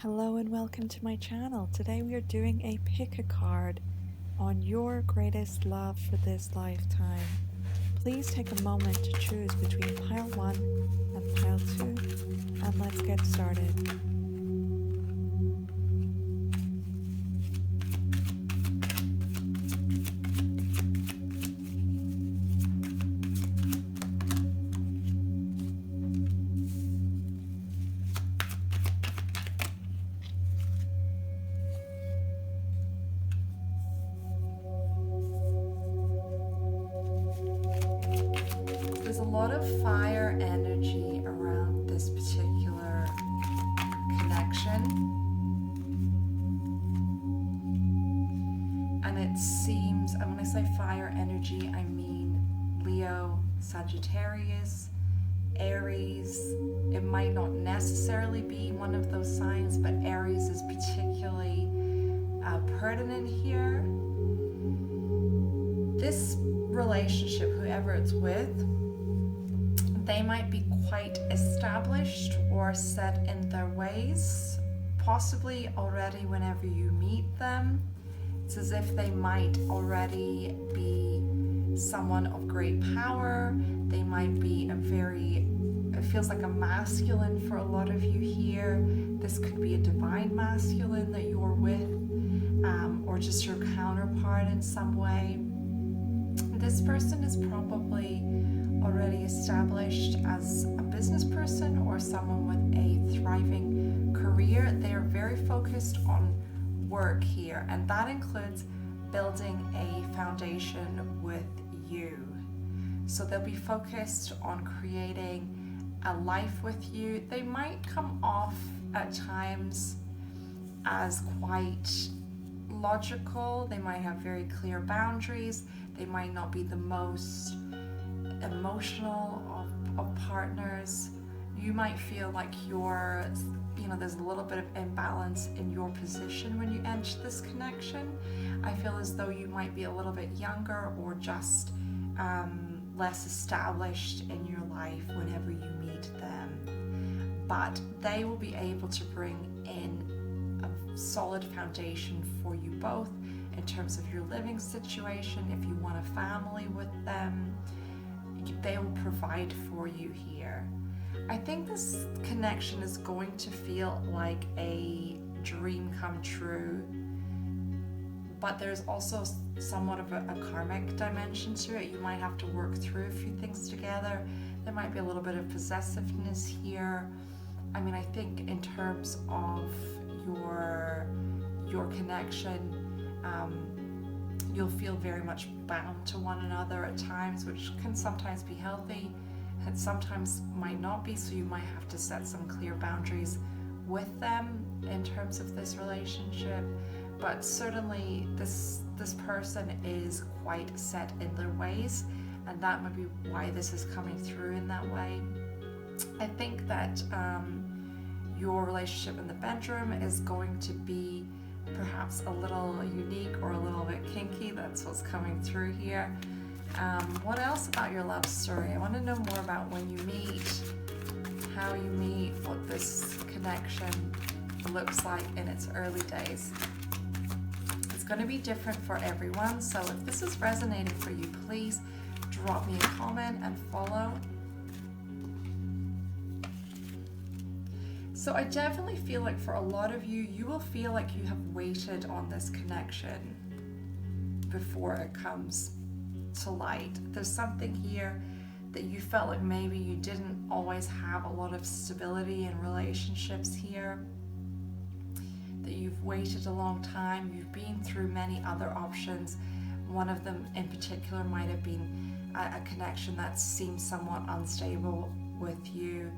Hello and welcome to my channel. Today we are doing a pick a card on your greatest love for this lifetime. Please take a moment to choose between pile 1 and pile 2 and let's get started. There's a lot of fire energy around this particular connection, and it seems, and when I say fire energy, I mean Leo, Sagittarius, Aries. It might not necessarily be one of those signs, but Aries is particularly pertinent here. This relationship, whoever it's with, they might be quite established or set in their ways, possibly already whenever you meet them. It's as if they might already be someone of great power. They might be it feels like a masculine for a lot of you here. This could be a divine masculine that you're with, or just your counterpart in some way. This person is probably already established as a business person or someone with a thriving career. They are very focused on work here, and that includes building a foundation with you. So they'll be focused on creating a life with you. They might come off at times as quite logical. They might have very clear boundaries. They might not be the most emotional of partners. You might feel like there's a little bit of imbalance in your position when you enter this connection. I feel as though you might be a little bit younger or just less established in your life whenever you meet them. But they will be able to bring in a solid foundation for you both in terms of your living situation. If you want a family with them, they will provide for you here. I think this connection is going to feel like a dream come true, but there's also somewhat of a karmic dimension to it. You might have to work through a few things together. There might be a little bit of possessiveness here. I mean, I think in terms of your connection, you'll feel very much bound to one another at times, which can sometimes be healthy and sometimes might not be. So you might have to set some clear boundaries with them in terms of this relationship. But certainly this person is quite set in their ways, and that might be why this is coming through in that way. I think that your relationship in the bedroom is going to be perhaps a little unique or a little bit kinky. That's what's coming through here. What else about your love story? I want to know more about when you meet, how you meet, what this connection looks like in its early days. It's going to be different for everyone, so if this is resonating for you, please drop me a comment and follow. So I definitely feel like for a lot of you, you will feel like you have waited on this connection before it comes to light. There's something here that you felt like maybe you didn't always have a lot of stability in relationships here, that you've waited a long time, you've been through many other options. One of them in particular might have been a connection that seems somewhat unstable with you.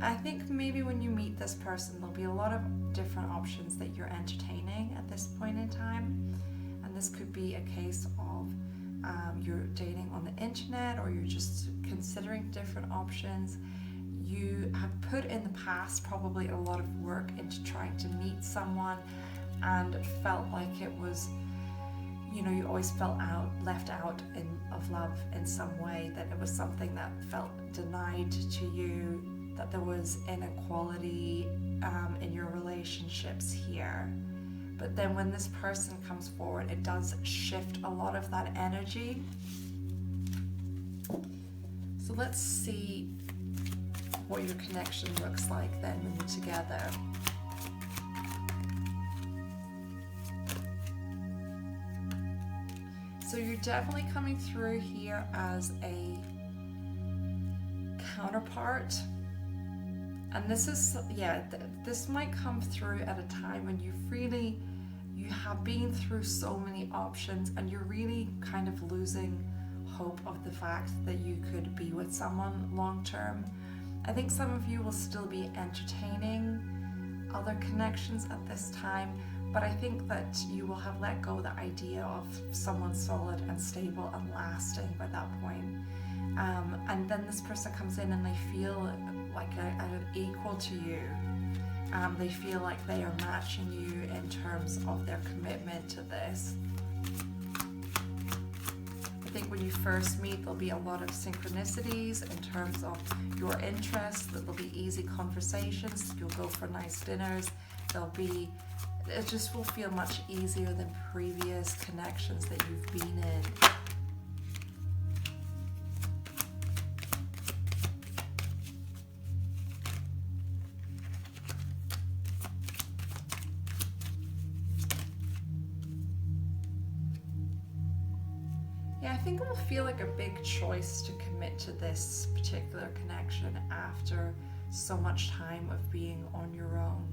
I think maybe when you meet this person, there'll be a lot of different options that you're entertaining at this point in time. And this could be a case of you're dating on the internet, or you're just considering different options. You have put in the past probably a lot of work into trying to meet someone and felt like it was, you always felt left out of love in some way, that it was something that felt denied to you, that there was inequality in your relationship relationships here. But then when this person comes forward, it does shift a lot of that energy. So let's see what your connection looks like then when you're together. So you're definitely coming through here as a counterpart. And this is, this might come through at a time when you have been through so many options and you're really kind of losing hope of the fact that you could be with someone long term. I think some of you will still be entertaining other connections at this time, but I think that you will have let go of the idea of someone solid and stable and lasting by that point. And then this person comes in and they feel like an equal to you. They feel like they are matching you in terms of their commitment to this. I think when you first meet, there'll be a lot of synchronicities in terms of your interests, that there'll be easy conversations, you'll go for nice dinners, it just will feel much easier than previous connections that you've been in. I think it will feel like a big choice to commit to this particular connection after so much time of being on your own,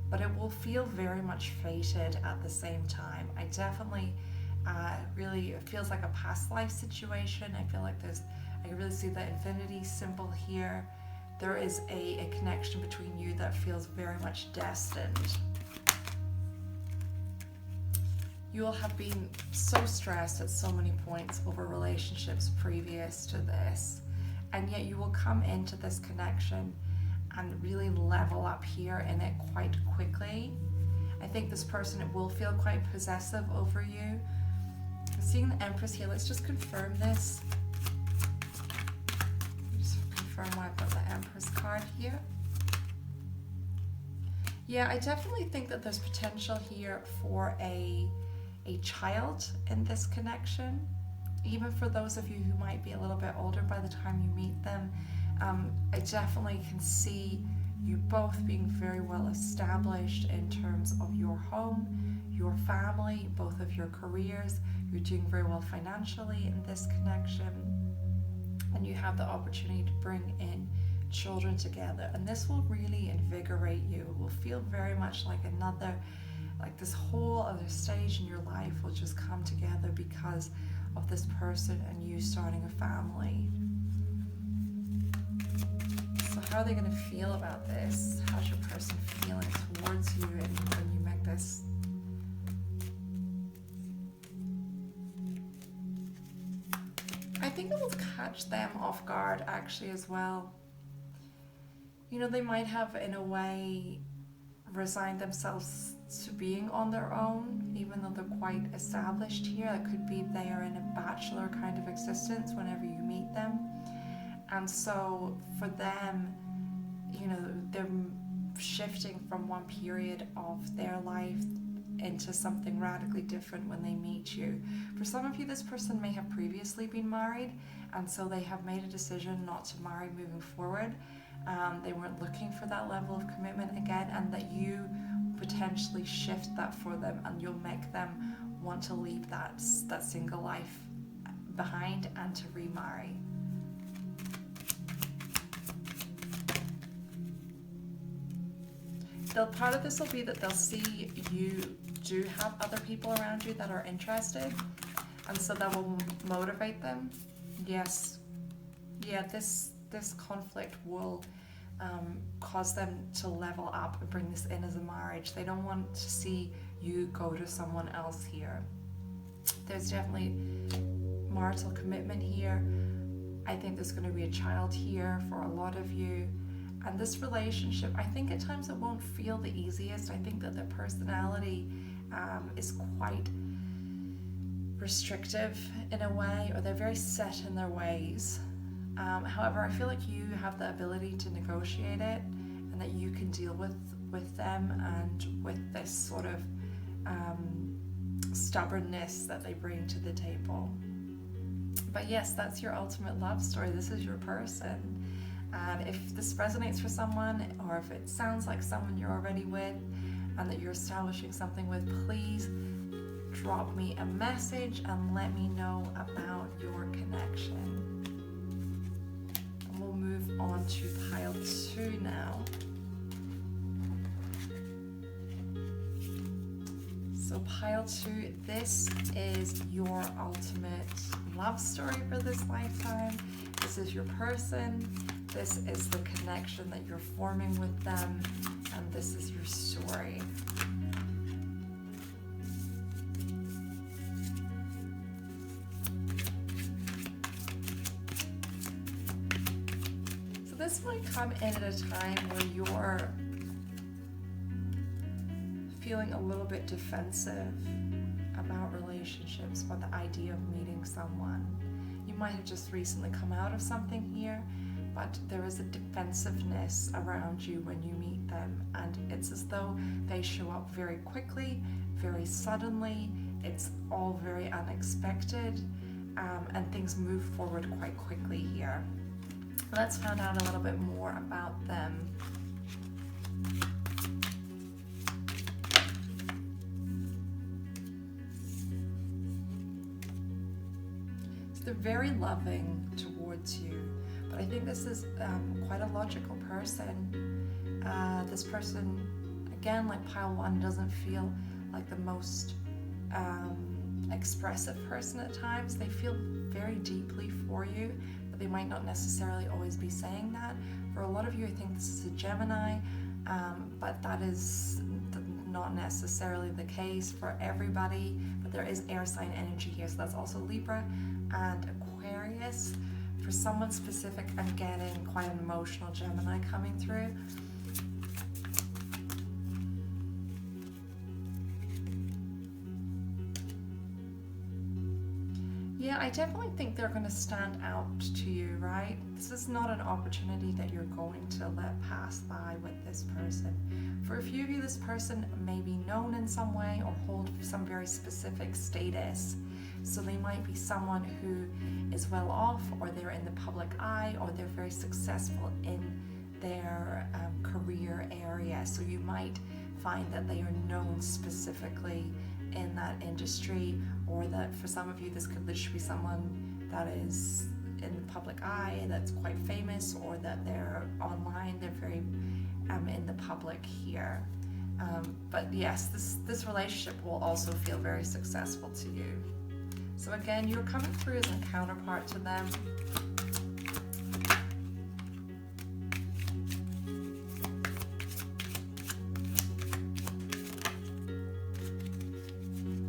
but it will feel very much fated at the same time. I definitely it feels like a past life situation. I feel like I really see the infinity symbol here. There is a connection between you that feels very much destined. You will have been so stressed at so many points over relationships previous to this, and yet you will come into this connection and really level up here in it quite quickly. I think this person will feel quite possessive over you. I'm seeing the Empress here. Let's just confirm this. Just confirm why I've got the Empress card here. Yeah, I definitely think that there's potential here for a child in this connection, even for those of you who might be a little bit older by the time you meet them. I definitely can see you both being very well established in terms of your home, your family, both of your careers. You're doing very well financially in this connection, and you have the opportunity to bring in children together, and this will really invigorate you. It will feel very much like this whole other stage in your life will just come together because of this person and you starting a family. So how are they going to feel about this? How's your person feeling towards you when you make this? I think it will catch them off guard actually as well. You know, they might have in a way resigned themselves to being on their own, even though they're quite established here. It could be they are in a bachelor kind of existence whenever you meet them, and so for them, you know, they're shifting from one period of their life into something radically different when they meet you. For some of you, this person may have previously been married, and so they have made a decision not to marry moving forward. They weren't looking for that level of commitment again, and that you potentially shift that for them, and you'll make them want to leave that single life behind and to remarry. Part of this will be that they'll see you do have other people around you that are interested, and so that will motivate them. Yes, yeah, this conflict will cause them to level up and bring this in as a marriage. They don't want to see you go to someone else here. There's definitely marital commitment here. I think there's going to be a child here for a lot of you. And this relationship, I think at times it won't feel the easiest. I think that their personality is quite restrictive in a way, or they're very set in their ways. However, I feel like you have the ability to negotiate it, and that you can deal with with them and with this sort of stubbornness that they bring to the table. But yes, that's your ultimate love story. This is your person. And if this resonates for someone, or if it sounds like someone you're already with and that you're establishing something with, please drop me a message and let me know about your connection. And we'll move on to pile 2 now. So pile 2, this is your ultimate love story for this lifetime. This is your person. This is the connection that you're forming with them, and this is your story. So this might come in at a time where you're feeling a little bit defensive about relationships, about the idea of meeting someone. You might have just recently come out of something here, but there is a defensiveness around you when you meet them, and it's as though they show up very quickly, very suddenly. It's all very unexpected, and things move forward quite quickly here. Let's find out a little bit more about them. They're very loving towards you, but I think this is quite a logical person. This person, again, like pile 1, doesn't feel like the most expressive person at times. They feel very deeply for you, but they might not necessarily always be saying that. For a lot of you, I think this is a Gemini, but that is not necessarily the case for everybody. But there is air sign energy here, so that's also Libra and Aquarius. For someone specific, I'm getting quite an emotional Gemini coming through. Yeah, I definitely think they're going to stand out to you, right? This is not an opportunity that you're going to let pass by with this person. For a few of you, this person may be known in some way or hold some very specific status. So they might be someone who is well off, or they're in the public eye, or they're very successful in their career area. So you might find that they are known specifically in that industry, or that for some of you this could literally be someone that is in the public eye that's quite famous, or that they're online, they're very in the public here. But yes, this relationship will also feel very successful to you. So again, you're coming through as a counterpart to them.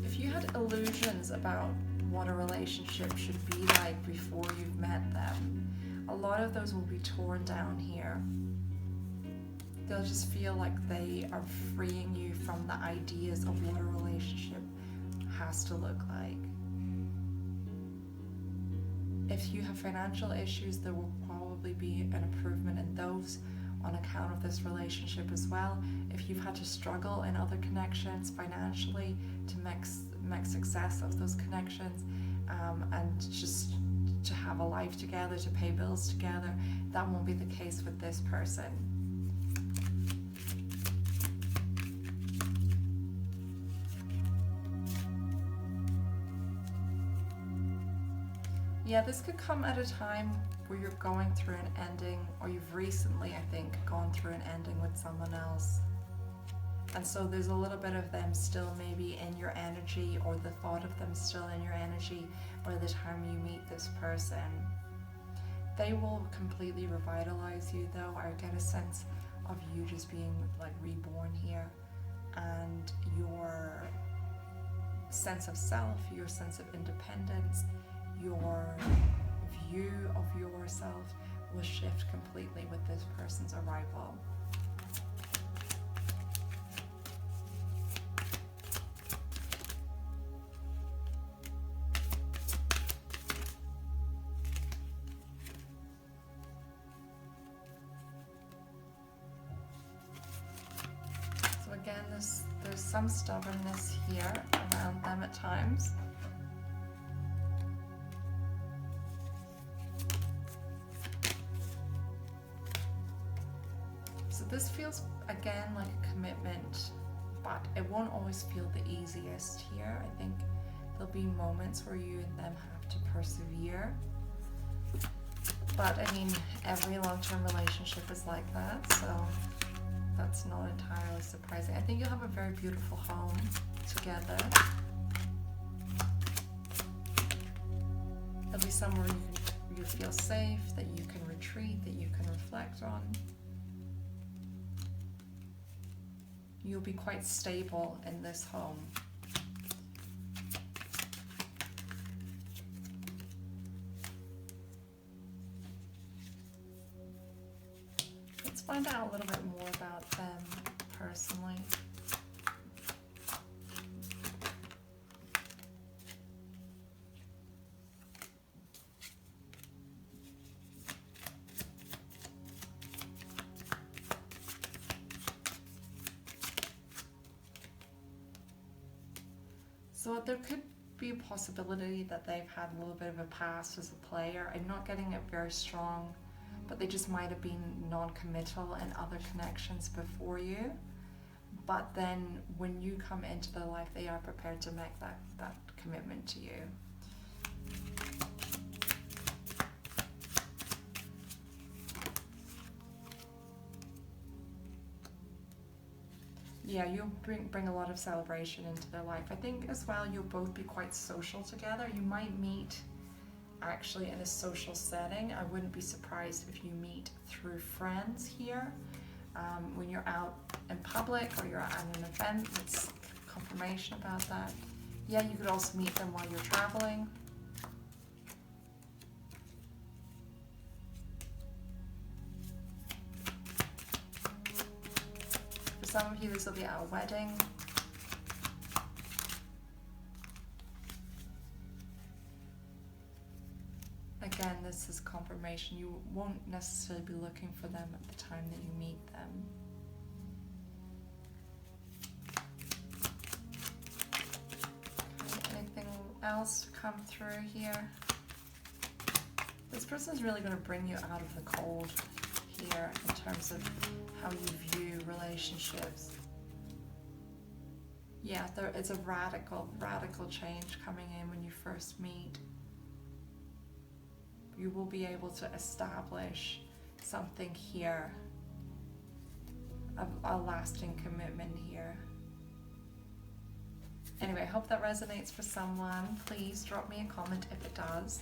If you had illusions about what a relationship should be like before you've met them, a lot of those will be torn down here. They'll just feel like they are freeing you from the ideas of what a relationship has to look like. If you have financial issues, there will probably be an improvement in those on account of this relationship as well. If you've had to struggle in other connections financially to make success of those connections, and just to have a life together, to pay bills together, that won't be the case with this person. Yeah, this could come at a time where you're going through an ending, or you've recently, I think, gone through an ending with someone else. And so there's a little bit of them still maybe in your energy, or the thought of them still in your energy by the time you meet this person. They will completely revitalize you though. I get a sense of you just being like reborn here, and your sense of self, your sense of independence, your view of yourself will shift completely with this person's arrival. again, there's some stubbornness here around them at times. So this feels, again, like a commitment, but it won't always feel the easiest here. I think there'll be moments where you and them have to persevere. But I mean, every long-term relationship is like that, so that's not entirely surprising. I think you'll have a very beautiful home together. There'll be somewhere you feel safe, that you can retreat, that you can reflect on. You'll be quite stable in this home. Let's find out a little bit more about them personally. So there could be a possibility that they've had a little bit of a past as a player. I'm not getting it very strong, but they just might have been non-committal in other connections before you. But then when you come into their life, they are prepared to make that commitment to you. Yeah, you'll bring a lot of celebration into their life. I think as well you'll both be quite social together. You might meet actually in a social setting. I wouldn't be surprised if you meet through friends here. When you're out in public or you're at an event, it's confirmation about that. Yeah, you could also meet them while you're traveling. For some of you, this will be at a wedding. Again, this is confirmation. You won't necessarily be looking for them at the time that you meet them. Okay, anything else to come through here? This person is really going to bring you out of the cold here in terms of how you view relationships. Yeah, it's a radical change coming in when you first meet. You will be able to establish something here, a lasting commitment here. Anyway, I hope that resonates for someone. Please drop me a comment if it does.